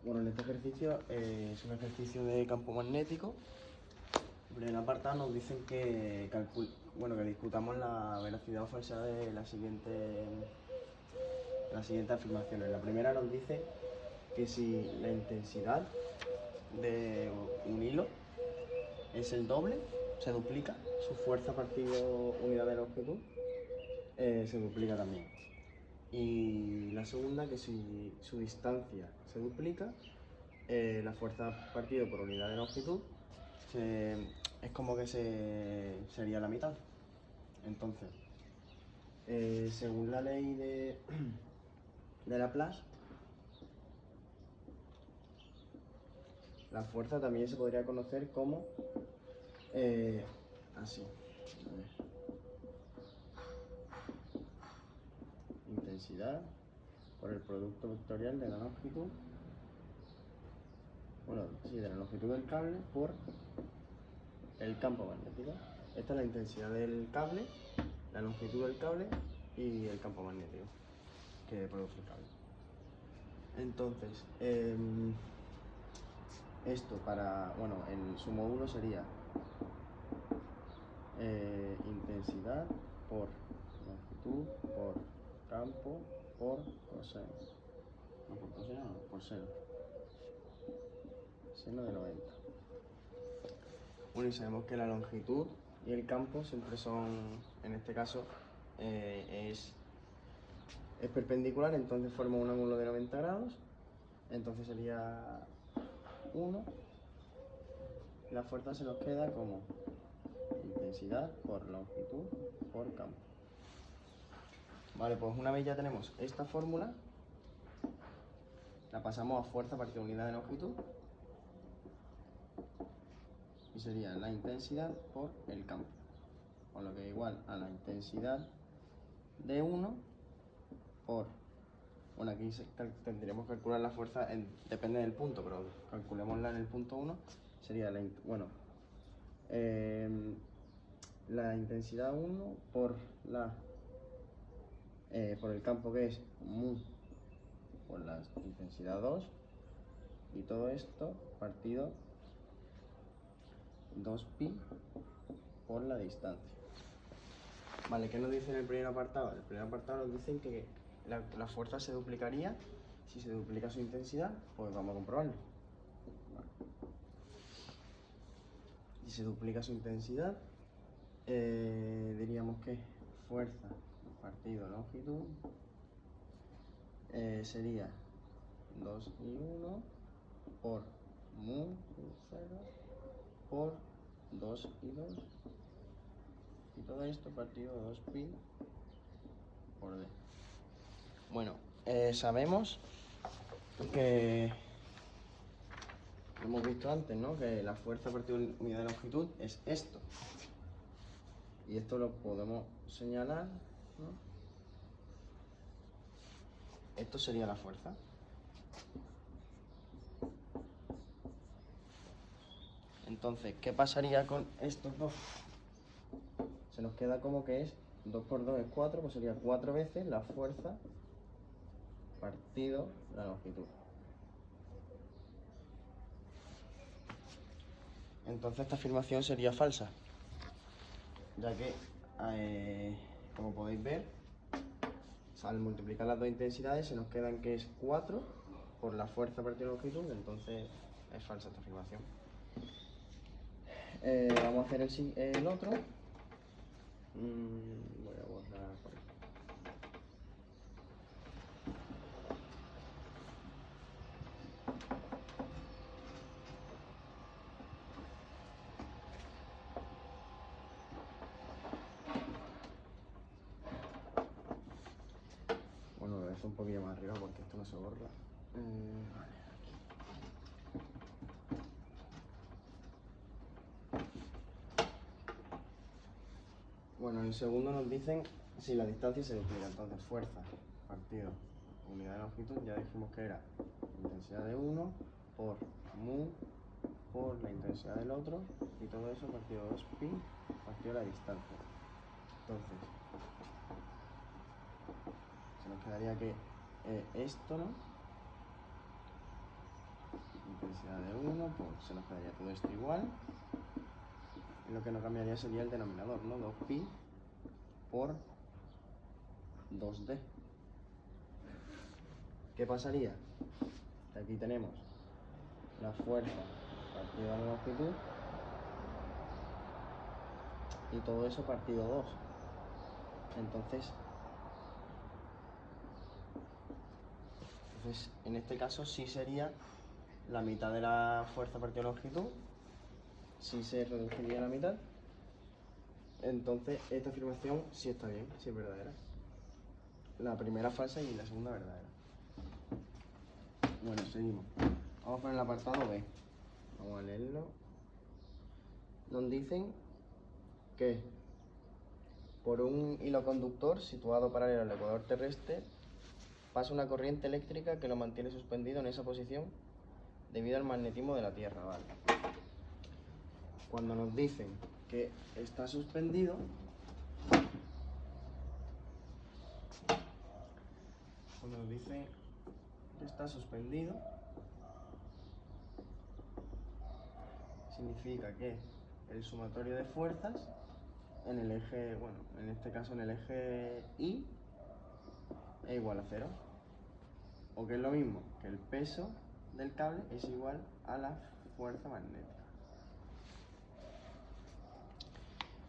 Bueno, en este ejercicio es un ejercicio de campo magnético. En el apartado nos dicen que discutamos la veracidad o falsedad de las siguientes afirmaciones. La primera nos dice que si la intensidad de un hilo es el doble, se duplica, su fuerza partido unidad de longitud se duplica también. Y la segunda, que si su distancia se duplica, la fuerza partido por unidad de longitud es como que sería la mitad. Entonces, según la ley de Laplace, la fuerza también se podría conocer como así. A ver. Intensidad por el producto vectorial de la longitud, de la longitud del cable por el campo magnético. Esta es la intensidad del cable, la longitud del cable y el campo magnético que produce el cable. Entonces, esto en su módulo sería intensidad por longitud por campo por coseno. No por coseno, no, por seno. Seno de 90. Bueno, y sabemos que la longitud y el campo siempre son, en este caso, es perpendicular, entonces forma un ángulo de 90 grados. Entonces sería 1. La fuerza se nos queda como intensidad por longitud por campo. Vale, pues una vez ya tenemos esta fórmula, la pasamos a fuerza partido unidad de longitud y sería la intensidad por el campo, con lo que es igual a la intensidad de 1 por, aquí tendríamos que calcular la fuerza, depende del punto, pero calculémosla en el punto 1, sería la intensidad 1 por por el campo, que es mu por la intensidad 2, y todo esto partido 2pi por la distancia. Vale, ¿qué nos dice en el primer apartado? En el primer apartado nos dicen que la fuerza se duplicaría. Si se duplica su intensidad, pues vamos a comprobarlo. Vale. Si se duplica su intensidad, diríamos que fuerza partido longitud sería 2 y 1 por mu 0 por 2 y 2, y todo esto partido 2pi por d. Bueno, sabemos que lo hemos visto antes, ¿no? Que la fuerza partido unidad de longitud es esto. Y esto lo podemos señalar, ¿no? Esto sería la fuerza. Entonces, ¿qué pasaría con estos dos? Se nos queda como que es 2 por 2 es 4, pues sería 4 veces la fuerza partido la longitud. Entonces esta afirmación sería falsa, ya que, como podéis ver, al multiplicar las dos intensidades se nos quedan que es 4 por la fuerza partido la longitud, entonces es falsa esta afirmación. Vamos a hacer el otro. Voy a borrar por aquí. Bueno, lo voy a hacer un poquillo más arriba porque esto no se borra. Vale, aquí. Bueno, en el segundo nos dicen si la distancia se duplica, entonces fuerza partido unidad de longitud, ya dijimos que era intensidad de uno por mu por la intensidad del otro, y todo eso partido 2pi partido la distancia. Entonces, se nos quedaría que esto, ¿no? intensidad de 1, pues se nos quedaría todo esto igual. Y lo que no cambiaría sería el denominador, ¿no? 2pi por 2d. ¿Qué pasaría? Aquí tenemos la fuerza partido la longitud y todo eso partido 2. Entonces, en este caso sí sería la mitad de la fuerza partido longitud, sí se reduciría a la mitad. Entonces, esta afirmación sí está bien, sí es verdadera. La primera falsa y la segunda verdadera. Bueno, seguimos. Vamos con el apartado B. Vamos a leerlo. Nos dicen que por un hilo conductor situado paralelo al ecuador terrestre pasa una corriente eléctrica que lo mantiene suspendido en esa posición debido al magnetismo de la Tierra, ¿vale? Cuando nos dicen que está suspendido, significa que el sumatorio de fuerzas en el eje, bueno, en este caso en el eje Y, es igual a 0. O que es lo mismo, que el peso del cable es igual a la fuerza magnética.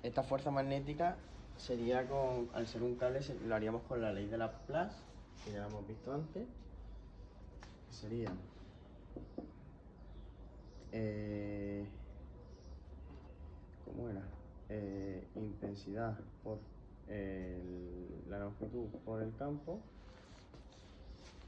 Esta fuerza magnética sería al ser un cable, lo haríamos con la ley de Laplace, que ya la hemos visto antes. Sería ¿cómo era? Intensidad por la longitud por el campo,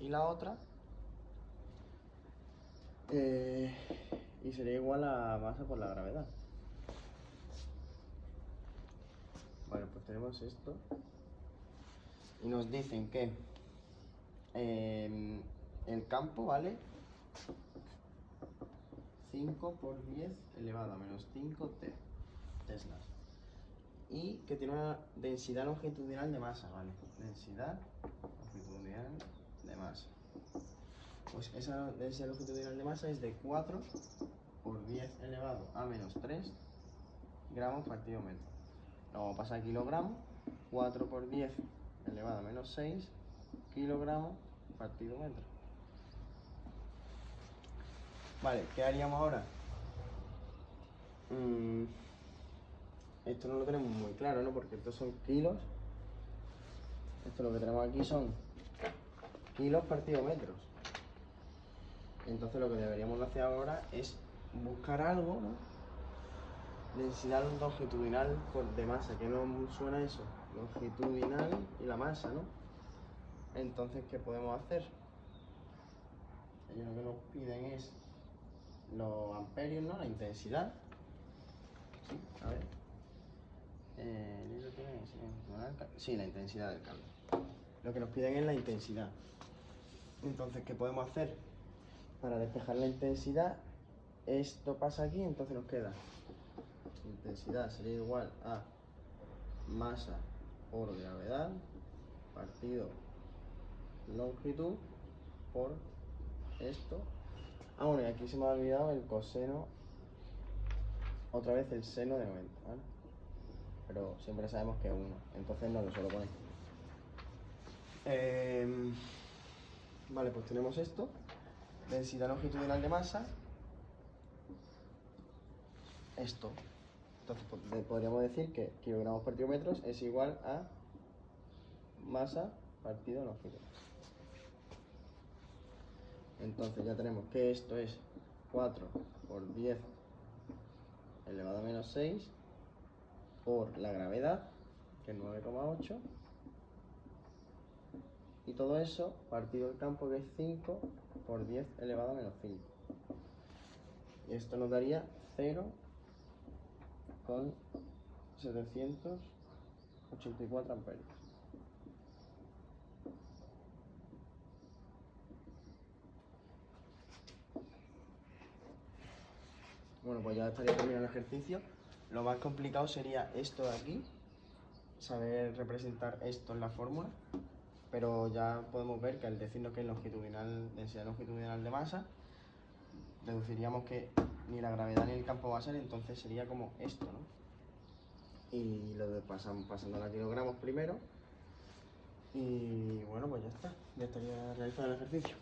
y la otra y sería igual a masa por la gravedad. Bueno, pues tenemos esto y nos dicen que el campo vale 5 por 10 elevado a menos 5 teslas y que tiene una densidad longitudinal de masa, ¿vale? Densidad longitudinal de masa. Pues esa densidad longitudinal de masa es de 4 por 10 elevado a menos 3 gramos partido metro. Luego pasa a kilogramos, 4 por 10 elevado a menos 6 kilogramos partido metro. Vale, ¿qué haríamos ahora? Esto no lo tenemos muy claro, ¿no? Porque estos son kilos. Esto lo que tenemos aquí son kilos partido metros. Entonces lo que deberíamos de hacer ahora es buscar algo, ¿no? Densidad longitudinal de masa, que no suena eso, longitudinal y la masa, ¿no? Entonces, ¿qué podemos hacer? Ellos lo que nos piden es los amperios, ¿no? La intensidad. Sí, a ver. Sí, la intensidad del cable. Lo que nos piden es la intensidad. Entonces, ¿qué podemos hacer? Para despejar la intensidad, esto pasa aquí, entonces nos queda intensidad sería igual a masa por gravedad partido longitud por esto. Ah, bueno, y aquí se me ha olvidado el coseno, otra vez el seno de 90, ¿vale? Pero siempre sabemos que es 1, entonces no lo suelo poner. Vale, pues tenemos esto, densidad longitudinal de masa, esto. Entonces podríamos decir que kilogramos partido metros es igual a masa partido longitud. Entonces ya tenemos que esto es 4 por 10 elevado a menos 6 por la gravedad, que es 9,8, y todo eso partido el campo, que es 5 por 10 elevado a menos 5. Y esto nos daría 0,784 amperios. Bueno, pues ya estaría terminado el ejercicio. Lo más complicado sería esto de aquí, saber representar esto en la fórmula, pero ya podemos ver que al decirnos que es densidad longitudinal de masa, deduciríamos que ni la gravedad ni el campo va a ser, entonces sería como esto, ¿no? Y lo de pasándolo a kilogramos primero. Y bueno, pues ya está, ya estaría realizado el ejercicio.